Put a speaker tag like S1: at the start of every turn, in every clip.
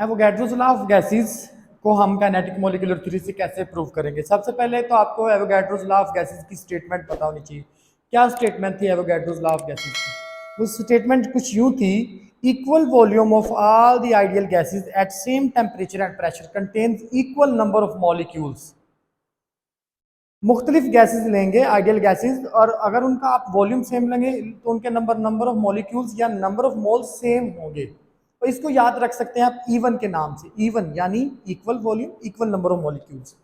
S1: Avogadro's law of gases को हम kinetic molecular theory से कैसे प्रूव करेंगे। सबसे पहले तो आपको एवोगैड्रोस लॉ ऑफ गैसेस की स्टेटमेंट पता होनी चाहिए। क्या स्टेटमेंट थी एवोगैड्रोस लॉ ऑफ गैसेस की? उस स्टेटमेंट कुछ यूं थी, equal volume of all the ideal gases at same temperature and pressure contains equal number of molecules. मुख्तलिफ गैसेस लेंगे आइडियल गैसेस, और अगर उनका आप वॉल्यूम सेम लेंगे तो उनके नंबर ऑफ मॉलिक्यूल्स या नंबर ऑफ मोल्स सेम होंगे। तो इसको याद रख सकते हैं आप ईवन के नाम से। ईवन यानी equal volume equal number of molecules.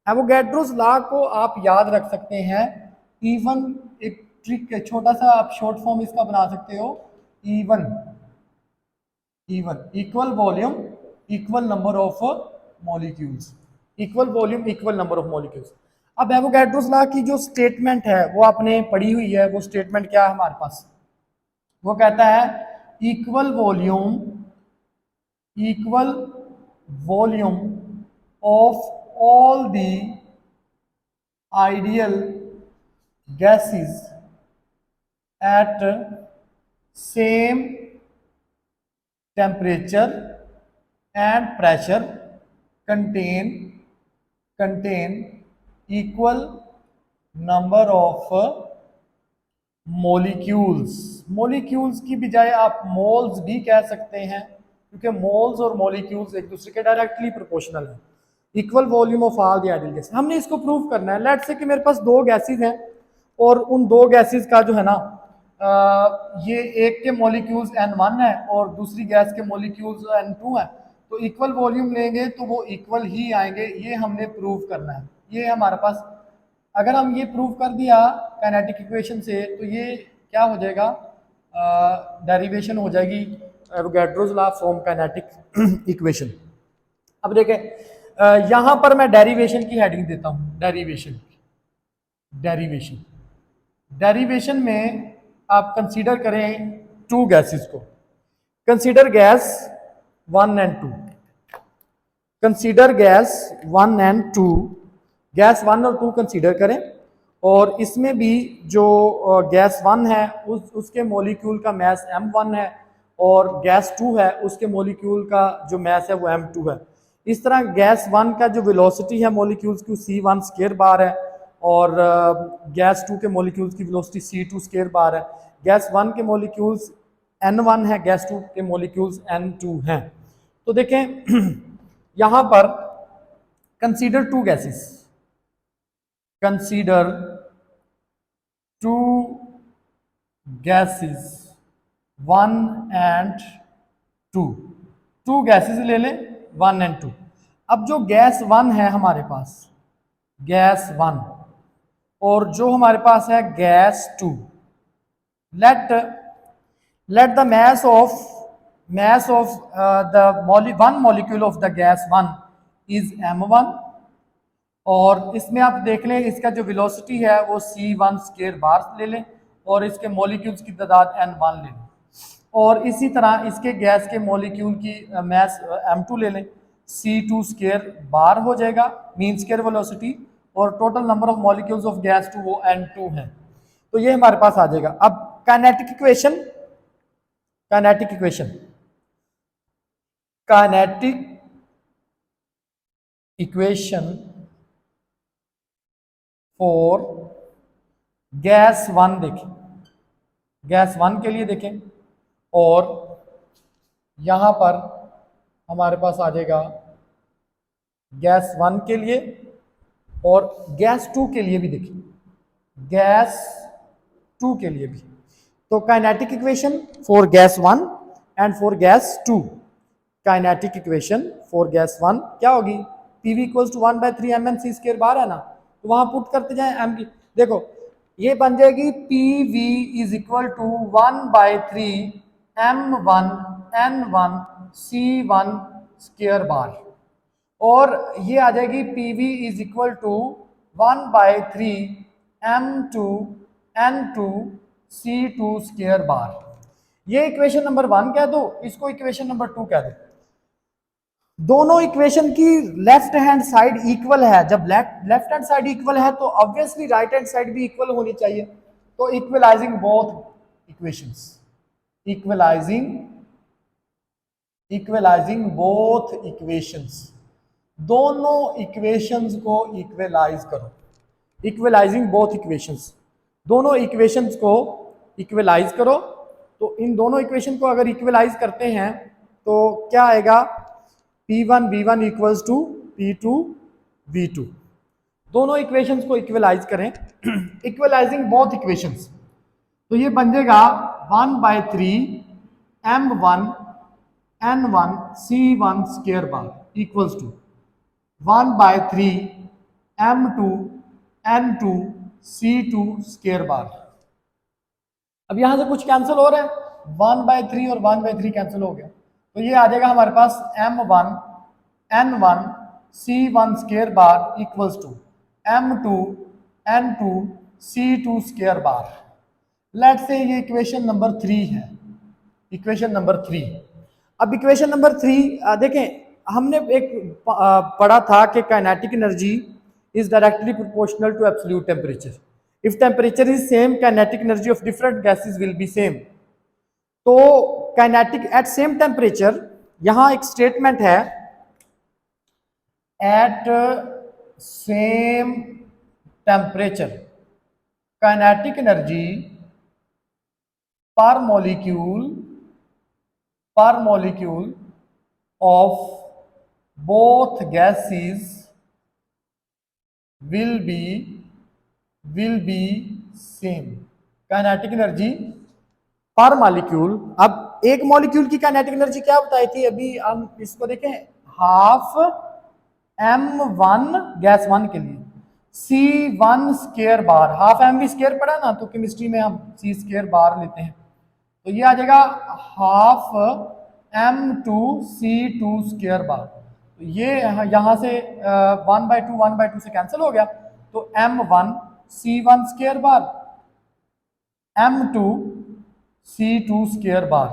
S1: Avogadro's law को आप याद रख सकते हैं ईवन। एक ट्रिक, छोटा सा आप शॉर्ट फॉर्म इसका बना सकते हो, even. Even equal volume equal number of molecules. Equal volume equal number of molecules. अब एवोगैड्रोस लॉ की जो स्टेटमेंट है वो आपने पढ़ी हुई है। वो स्टेटमेंट क्या है हमारे पास? वो कहता है equal volume of all the ideal gases at same temperature and pressure contain equal number of molecules की बजाय आप मोल्स भी कह सकते हैं, क्योंकि मोल्स और मॉलिक्यूल्स एक दूसरे के डायरेक्टली प्रोपोर्शनल है। Equal volume of all the ideal gases, हमने इसको प्रूव करना है। लेट्स से कि मेरे पास दो गैसेस हैं और उन दो गैसेस का जो है ना, ये एक के मॉलिक्यूल्स N1 है और दूसरी गैस के मॉलिक्यूल्स N2 है, तो इक्वल वॉल्यूम लेंगे तो वो इक्वल ही आएंगे। ये हमने प्रूव करना है। ये हमारे पास, अगर हम ये प्रूव कर दिया काइनेटिक इक्वेशन से, तो ये क्या हो जाएगा, डेरिवेशन हो जाएगी Avogadro's law from kinetic equation. अब देखें, यहाँ पर मैं डेरिवेशन की हेडिंग देता हूँ। डेरिवेशन में आप कंसीडर करें टू गैसेस को। Consider gas 1 and 2। Consider gas 1 and 2। Gas 1 और 2 कंसीडर करें, और इसमें भी जो गैस 1 है उसके मॉलिक्यूल का मास m1 है, और गैस 2 है उसके मॉलिक्यूल का जो मास है वो m2 है। इस तरह गैस 1 का जो वेलोसिटी है मॉलिक्यूल्स की c1 स्क्वायर बार है, और गैस 2 के मॉलिक्यूल्स की वेलोसिटी c2 स्क्वायर बार है। गैस 1 के मॉलिक्यूल्स n1 है, गैस 2 के मॉलिक्यूल्स n2 हैं। तो देखें यहां पर consider two gases, consider two gases 1 and 2। Two gases ले लें 1 एंड 2। अब जो गैस 1 है हमारे पास, गैस 1, और जो हमारे पास है gas 2, let the mass of one molecule of the gas 1 is m1, और इसमें आप देख लें इसका जो वेलोसिटी है वो c1 स्क्वायर बार ले लें, और इसके मॉलिक्यूल्स की तादाद n1 ले लें, और इसी तरह इसके गैस के मॉलिक्यूल की मास m2 ले लें, c2 स्क्वायर बार हो जाएगा मीन स्क्वायर वेलोसिटी, और total number of molecules of gas 2 वो n2 है। तो ये हमारे पास आ जाएगा। अब काइनेटिक इक्वेशन फॉर गैस 1 देखें, गैस 1 के लिए देखें, और यहां पर हमारे पास आ जाएगा गैस 1 के लिए, और गैस 2 के लिए भी देखें, गैस 2 के लिए भी। तो kinetic equation for gas 1 and for gas 2, kinetic equation for gas 1 क्या होगी? PV equals to 1/3 mc square bar है ना, तो वहां पुट करते जाएं एम की। देखो ये बन जाएगी PV is equal to 1/3 m1 n1 c1 square बार, और ये आ जाएगी PV is equal to 1/3 m2 n2 c2 square bar. ये इक्वेशन नंबर 1 कह दो, इसको इक्वेशन नंबर 2 कह दो। दोनों इक्वेशन की लेफ्ट हैंड साइड इक्वल है। जब लेफ्ट हैंड साइड इक्वल है तो ऑब्वियसली राइट हैंड साइड भी इक्वल होनी चाहिए। तो equalising both equations, equalising equalising both equations, दोनों इक्वेशंस को इक्वलाइज करो। इक्वलाइजिंग बोथ इक्वेशंस, दोनों इक्वेशंस को इक्वलाइज करो। तो इन दोनों इक्वेशन को अगर इक्वलाइज करते हैं तो क्या आएगा, P1 V1 equals to P2 V2। दोनों इक्वेशंस को इक्वलाइज करें, इक्वलाइजिंग बोथ इक्वेशंस, तो ये बन जाएगा 1/3 M1 N1 C1 square bar equals to 1/3 M2 N2 C2 square bar. अब यहां से कुछ कैंसिल हो रहा है, 1/3 और 1/3 कैंसिल हो गया, तो ये आ जाएगा हमारे पास M1 N1 C1 square bar equals to M2 N2 C2 square bar. Let's say ये इक्वेशन नंबर 3 है, इक्वेशन नंबर 3। अब इक्वेशन नंबर 3 देखें, हमने एक पढ़ा था कि kinetic energy is directly proportional to absolute temperature. If temperature is same, kinetic energy of different gases will be same. तो काइनेटिक एट सेम टेम्परेचर, यहां एक स्टेटमेंट है, at same temperature kinetic energy per molecule of both gases will be same। Kinetic energy per molecule, अब एक molecule की kinetic energy क्या बताई थी, अभी हम इसको देखें, हाफ M1 गैस 1 के लिए C1 स्क्वायर बार, हाफ MV स्क्वायर पढ़ा ना, तो केमिस्ट्री में हम C स्क्वायर बार लेते हैं, तो ये आ जाएगा half M2 C2 square bar. तो ये यहां से 1/2 से कैंसिल हो गया, तो M1 C1 स्क्वायर बार M2 C2 स्क्वायर बार।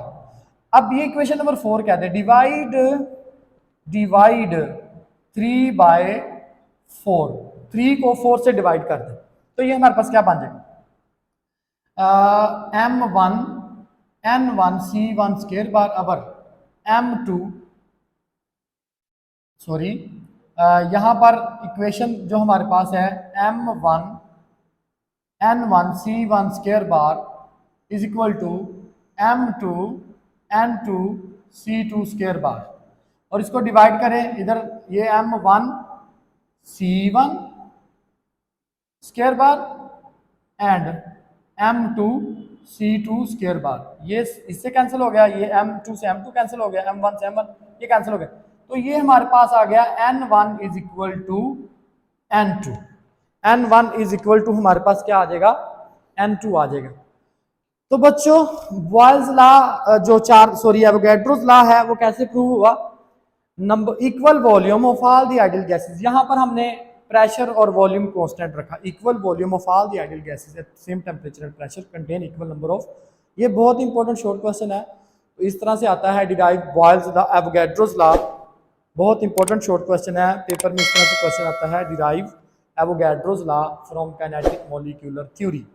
S1: अब ये इक्वेशन नंबर 4 कहते हैं, डिवाइड 3/4, 3 को 4 से डिवाइड कर दे, तो ये हमारे पास क्या बन जाएगा, M1 N1 C1 स्क्वायर बार अवर M2, सॉरी यहां पर इक्वेशन जो हमारे पास है M1 N1 C1 square bar is equal to M2 N2 C2 square bar, और इसको डिवाइड करें, इधर ये M1 C1 square bar and M2 C2 square bar, ये इससे कैंसिल हो गया, ये M2 से M2 कैंसिल हो गया, M1 से M1 ये कैंसिल हो गया, तो ये हमारे पास आ गया N1 is equal to N2। N1 is equal to हमारे पास क्या आ जाएगा, N2 आ जाएगा। तो बच्चों बॉयल्स लॉ एवोगैड्रोस लॉ है, वो कैसे प्रूव हुआ, number equal volume of all the ideal gases, यहां पर हमने प्रेशर और वॉल्यूम कांस्टेंट रखा, equal volume of all the ideal gases at same temperature and pressure contain equal number of, ये बहुत इंपॉर्टेंट शॉर्ट क्वेश्चन है, तो इस तरह से आता है, derive Boyle's law Avogadro's law, बहुत इंपॉर्टेंट शॉर्ट क्वेश्चन है, पेपर में इस तरह से क्वेश्चन आता है, derive Avogadro's law from kinetic molecular theory.